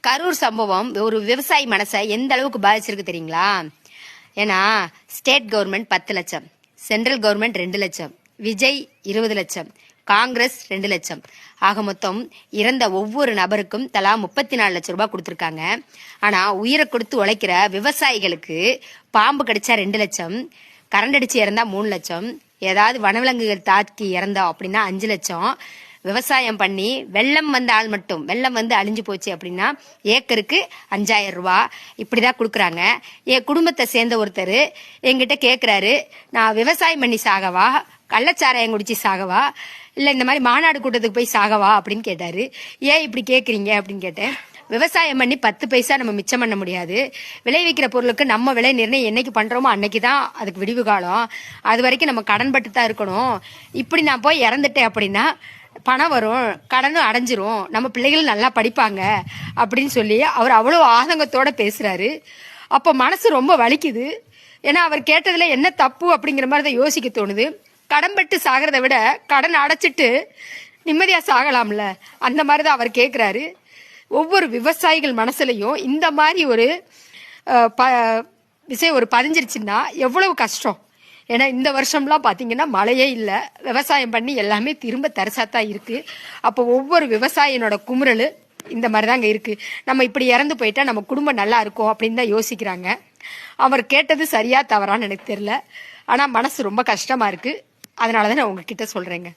கரூர் சம்பவம் ஒரு விவசாயி மனசை எந்த அளவுக்கு பாதிச்சிருக்கு தெரியுங்களா? ஏன்னா ஸ்டேட் கவர்மெண்ட் 10 லட்சம், சென்ட்ரல் கவர்மெண்ட் 2 லட்சம், விஜய் 20 லட்சம், காங்கிரஸ் 2 லட்சம், ஆக மொத்தம் இறந்த ஒவ்வொரு நபருக்கும் தலா 34 லட்சம் ரூபாய் கொடுத்துருக்காங்க. ஆனா உயிரை கொடுத்து உழைக்கிற விவசாயிகளுக்கு பாம்பு கடிச்சா 2 லட்சம், கரண்ட் அடிச்சு இறந்தா 3 லட்சம், ஏதாவது வனவிலங்குகள் தாக்கி இறந்தா அப்படின்னா 5 லட்சம், விவசாயம் பண்ணி வெள்ளம் வந்த ஆள் மட்டும் வெள்ளம் வந்து அழிஞ்சு போச்சு அப்படின்னா ஏக்கருக்கு 5000 ரூபாய் இப்படிதான் கொடுக்குறாங்க. என் குடும்பத்தை சேர்ந்த ஒருத்தர் என்கிட்ட கேட்குறாரு, நான் விவசாயம் பண்ணி சாகவா, கள்ளச்சாராயம் குடிச்சு சாகவா, இல்லை இந்த மாதிரி மாநாடு கூட்டத்துக்கு போய் சாகவா அப்படின்னு கேட்டாரு. ஏன் இப்படி கேட்குறீங்க அப்படின்னு கேட்டேன். விவசாயம் பண்ணி 10 பைசா நம்ம மிச்சம் பண்ண முடியாது. விளைவிக்கிற பொருளுக்கு நம்ம விலை நிர்ணயம் என்னைக்கு பண்றோமோ அன்னைக்கு தான் அதுக்கு விடிவு காலம். அது வரைக்கும் நம்ம கடன் பட்டு தான் இருக்கணும். இப்படி நான் போய் இறந்துட்டேன் அப்படின்னா பணம் வரும், கடனும் அடைஞ்சிரும், நம்ம பிள்ளைகளும் நல்லா படிப்பாங்க அப்படின்னு சொல்லி அவர் அவ்வளோ ஆதங்கத்தோட பேசுறாரு. அப்போ மனசு ரொம்ப வலிக்குது. ஏன்னா அவர் கேட்டதுல என்ன தப்பு அப்படிங்கிற மாதிரி தான் யோசிக்க தோணுது. கடன் பட்டு சாகிறத விட கடன் அடைச்சிட்டு நிம்மதியா சாகலாம்ல, அந்த மாதிரி தான் அவர் கேட்குறாரு. ஒவ்வொரு விவசாயிகள் மனசுலையும் இந்த மாதிரி ஒரு விஷயம் ஒரு பதிஞ்சிருச்சுன்னா எவ்வளவு கஷ்டம். ஏன்னா இந்த வருஷம்லாம் பார்த்தீங்கன்னா மழையே இல்லை, விவசாயம் பண்ணி எல்லாமே திரும்ப தரிசாத்தான் இருக்கு. அப்போ ஒவ்வொரு விவசாயினோட குமுறல் இந்த மாதிரி தாங்க இருக்கு. நம்ம இப்படி இறந்து போயிட்டா நம்ம குடும்பம் நல்லா இருக்கும் அப்படின்னு தான் யோசிக்கிறாங்க. அவர் கேட்டது சரியா தவறான்னு எனக்கு தெரியல, ஆனால் மனசு ரொம்ப கஷ்டமா இருக்கு. அதனால தான் நான் உங்ககிட்ட சொல்றேங்க.